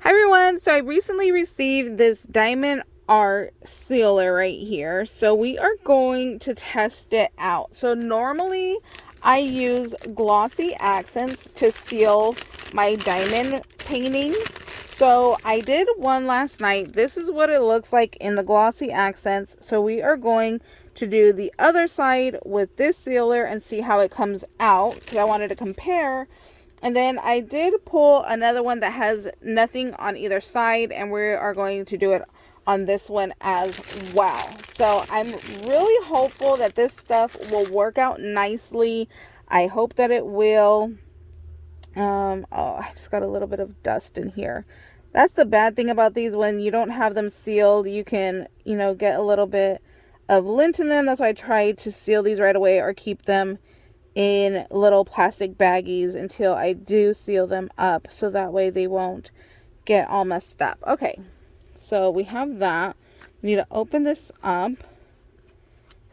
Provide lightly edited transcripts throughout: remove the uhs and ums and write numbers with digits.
Hi everyone, so I recently received this diamond art sealer right here. So we are going to test it out. So normally I use glossy accents to seal my diamond paintings. So I did one last night. This is what it looks like in the glossy accents. So we are going to do the other side with this sealer and see how it comes out, because I wanted to compare. And then I did pull another one that has nothing on either side, and we are going to do it on this one as well. So I'm really hopeful that this stuff will work out nicely. I hope that it will. Oh, I just got a little bit of dust in here. That's the bad thing about these. When you don't have them sealed, you can, get a little bit of lint in them. That's why I try to seal these right away or keep them in little plastic baggies until I do seal them up, so that way they won't get all messed up. Okay, so we have that. We need to open this up.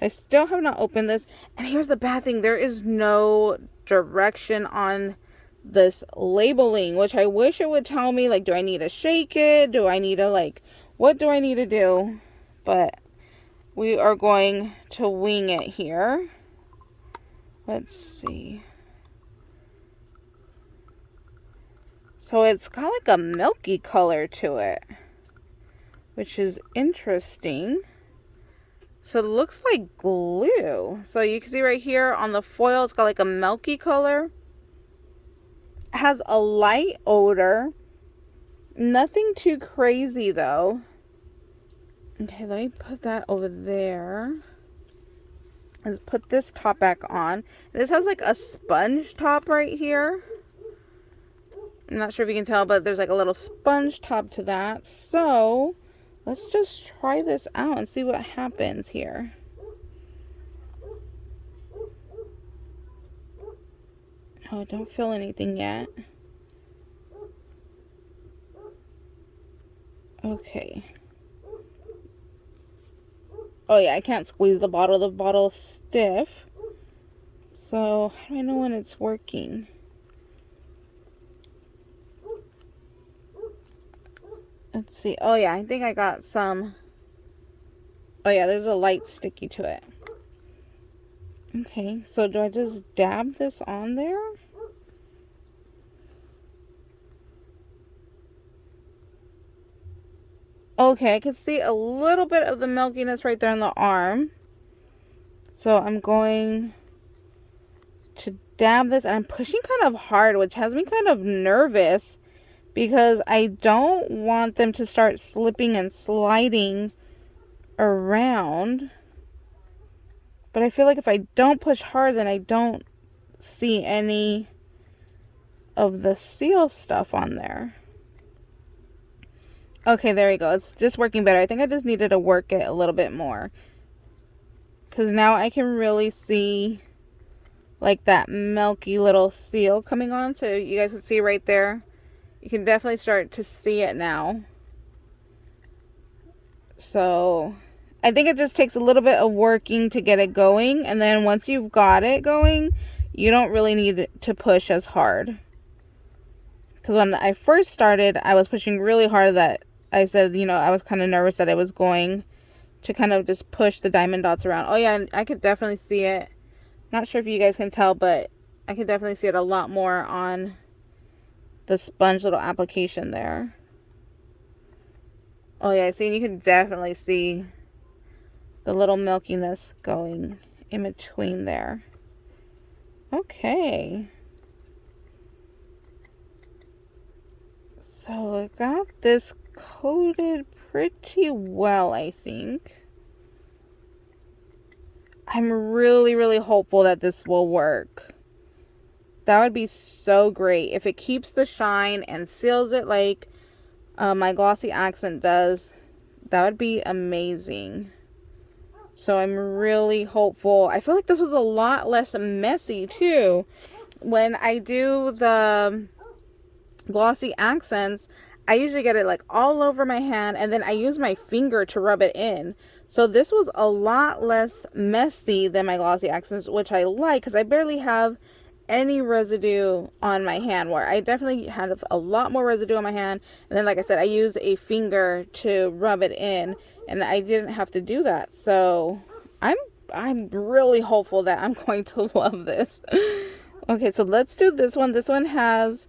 I still have not opened this, and here's the bad thing: there is no direction on this labeling, which I wish it would tell me. Like, do I need to shake it? Do I need to, what do I need to do? But we are going to wing it here. Let's see. So it's got like a milky color to it, which is interesting. So it looks like glue. So you can see right here on the foil, it's got like a milky color. It has a light odor. Nothing too crazy though. Okay, let me put that over there. Let's put this top back on. This has like a sponge top right here. I'm not sure if you can tell, but there's like a little sponge top to that. So let's just try this out and see what happens here. Oh, I don't feel anything yet. Okay. Oh yeah, I can't squeeze the bottle. The bottle's stiff. So how do I know when it's working? Let's see. Oh yeah, I think I got some. Oh yeah, there's a light sticky to it. Okay, so do I just dab this on there? Okay, I can see a little bit of the milkiness right there on the arm. So I'm going to dab this, and I'm pushing kind of hard, which has me kind of nervous because I don't want them to start slipping and sliding around. But I feel like if I don't push hard, then I don't see any of the seal stuff on there. Okay, there we go. It's just working better. I think I just needed to work it a little bit more, because now I can really see like that milky little seal coming on. So you guys can see right there. You can definitely start to see it now. So I think it just takes a little bit of working to get it going. And then once you've got it going, you don't really need to push as hard. Because when I first started, I was pushing really hard that I said, I was kind of nervous that I was going to kind of just push the diamond dots around. Oh yeah, and I could definitely see it. Not sure if you guys can tell, but I could definitely see it a lot more on the sponge little application there. Oh yeah, see, you can definitely see the little milkiness going in between there. Okay. So I got this coated pretty well, I think. I'm really, really hopeful that this will work. That would be so great if it keeps the shine and seals it like my glossy accent does. That would be amazing. So I'm really hopeful. I feel like this was a lot less messy too. When I do the glossy accents, I usually get it like all over my hand, and then I use my finger to rub it in. So this was a lot less messy than my glossy accents, which I like, because I barely have any residue on my hand, where I definitely had a lot more residue on my hand. And then, like I said, I use a finger to rub it in, and I didn't have to do that. So I'm really hopeful that I'm going to love this. Okay, so let's do this one. This one has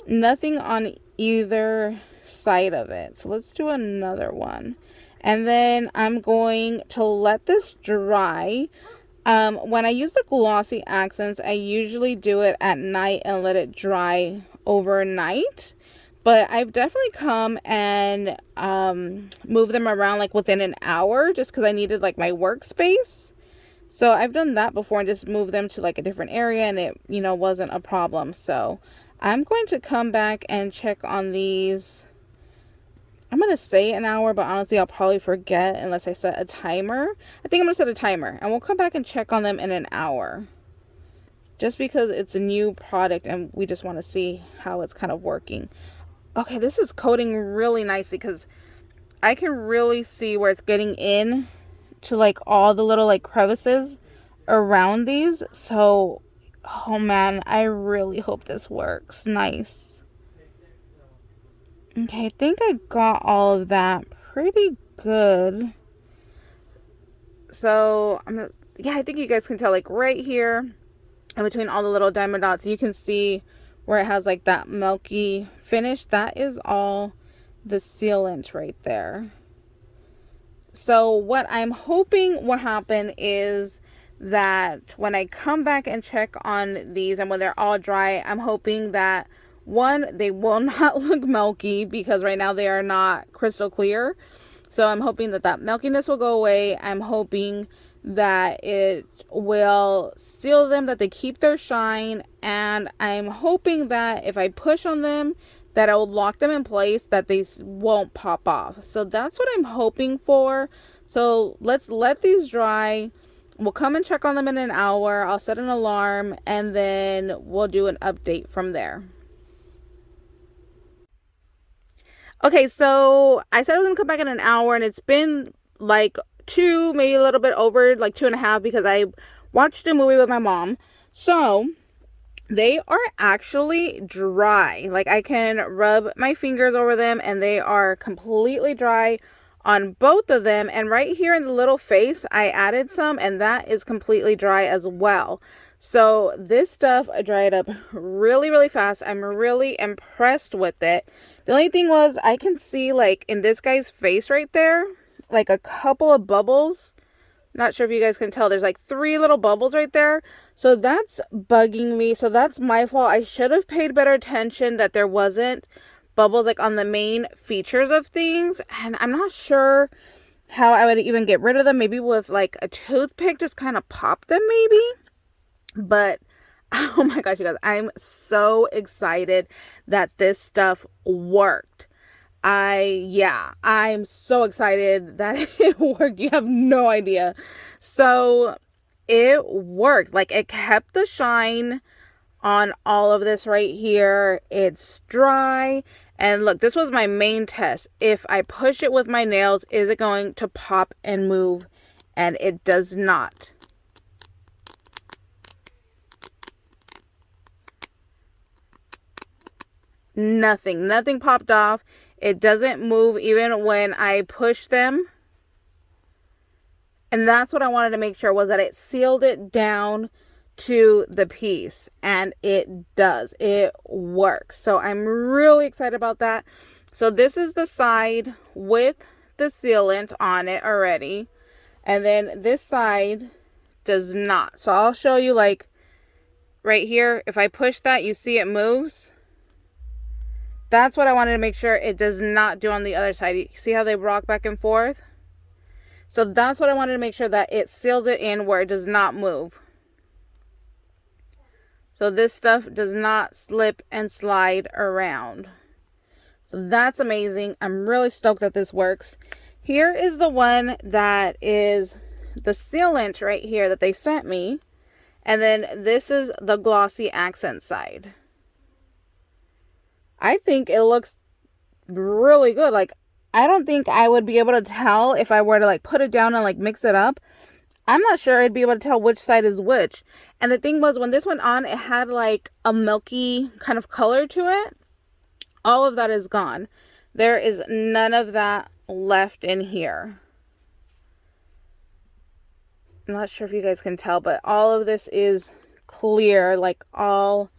nothing on either side of it. So let's do another one. And then I'm going to let this dry. When I use the glossy accents, I usually do it at night and let it dry overnight. But I've definitely come and moved them around like within an hour, just because I needed like my workspace. So I've done that before and just moved them to like a different area, and it, wasn't a problem. So I'm going to come back and check on these. I'm going to say an hour, but honestly, I'll probably forget unless I set a timer. I think I'm going to set a timer, and we'll come back and check on them in an hour. Just because it's a new product and we just want to see how it's kind of working. Okay, this is coating really nicely because I can really see where it's getting in to like all the little like crevices around these. So, oh man, I really hope this works. Nice. Okay, I think I got all of that pretty good. So, I think you guys can tell, like right here, in between all the little diamond dots, you can see where it has like that milky finish. That is all the sealant right there. So what I'm hoping will happen is that when I come back and check on these and when they're all dry, I'm hoping that, one, they will not look milky, because right now they are not crystal clear. So I'm hoping that that milkiness will go away. I'm hoping that it will seal them, that they keep their shine. And I'm hoping that if I push on them, that I will lock them in place, that they won't pop off. So that's what I'm hoping for. So let's let these dry. We'll come and check on them in an hour. I'll set an alarm, and then we'll do an update from there. Okay, so I said I was going to come back in an hour, and it's been like 2, maybe a little bit over, like 2.5, because I watched a movie with my mom. So they are actually dry. Like, I can rub my fingers over them and they are completely dry on both of them. And right here in the little face, I added some, and that is completely dry as well. So this stuff dried up really, really fast. I'm really impressed with it. The only thing was, I can see like in this guy's face right there, like a couple of bubbles. Not sure if you guys can tell. There's like 3 little bubbles right there. So that's bugging me. So that's my fault. I should have paid better attention that there wasn't bubbles like on the main features of things. And I'm not sure how I would even get rid of them. Maybe with like a toothpick, just kind of pop them maybe. But oh my gosh, you guys, I'm so excited that this stuff worked. I'm so excited that it worked. You have no idea. So it worked. Like, it kept the shine on all of this right here. It's dry. And look, this was my main test. If I push it with my nails, is it going to pop and move? And it does not. Nothing popped off. It doesn't move even when I push them. And that's what I wanted to make sure, was that it sealed it down to the piece. And it does. It works. So I'm really excited about that. So this is the side with the sealant on it already. And then this side does not. So I'll show you, like right here. If I push that, you see it moves. That's what I wanted to make sure it does not do on the other side. You see how they rock back and forth? So that's what I wanted to make sure, that it sealed it in where it does not move. So this stuff does not slip and slide around. So that's amazing. I'm really stoked that this works. Here is the one that is the sealant right here that they sent me. And then this is the glossy accent side. I think it looks really good. Like, I don't think I would be able to tell if I were to like put it down and like mix it up. I'm not sure I'd be able to tell which side is which. And the thing was, when this went on, it had like a milky kind of color to it. All of that is gone. There is none of that left in here. I'm not sure if you guys can tell, but all of this is clear, like all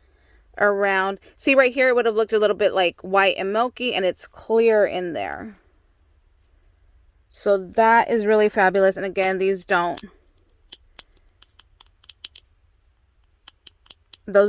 around. See right here, it would have looked a little bit like white and milky, and it's clear in there. So that is really fabulous. And again, those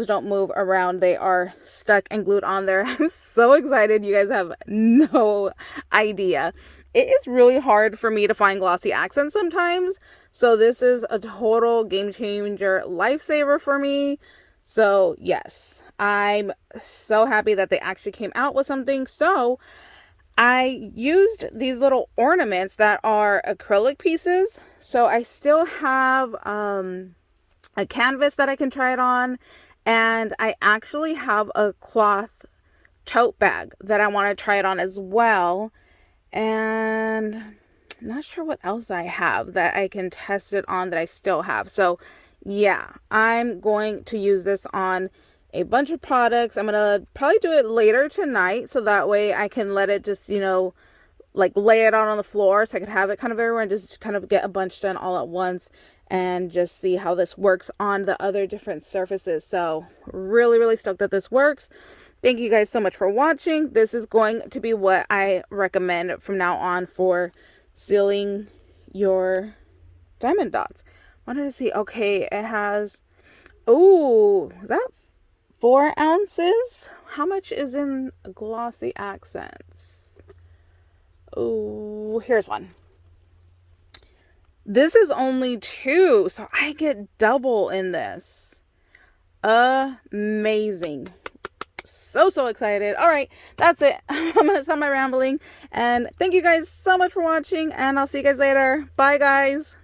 don't move around. They are stuck and glued on there. I'm so excited. You guys have no idea. It is really hard for me to find glossy accents sometimes. So this is a total game changer, lifesaver for me. So yes, I'm so happy that they actually came out with something. So I used these little ornaments that are acrylic pieces. So I still have a canvas that I can try it on. And I actually have a cloth tote bag that I want to try it on as well. And I'm not sure what else I have that I can test it on that I still have. So yeah, I'm going to use this on a bunch of products. I'm going to probably do it later tonight, so that way I can let it just, you know, like lay it out on the floor so I could have it kind of everywhere and just kind of get a bunch done all at once and just see how this works on the other different surfaces. So really, really stoked that this works. Thank you guys so much for watching. This is going to be what I recommend from now on for sealing your diamond dots. Wanted to see, okay, it has, oh, is that 4 ounces? How much is in glossy accents? Oh, here's one. This is only 2, so I get double in this. Amazing. So excited. All right, that's it. I'm gonna stop my rambling, and thank you guys so much for watching, and I'll see you guys later. Bye guys.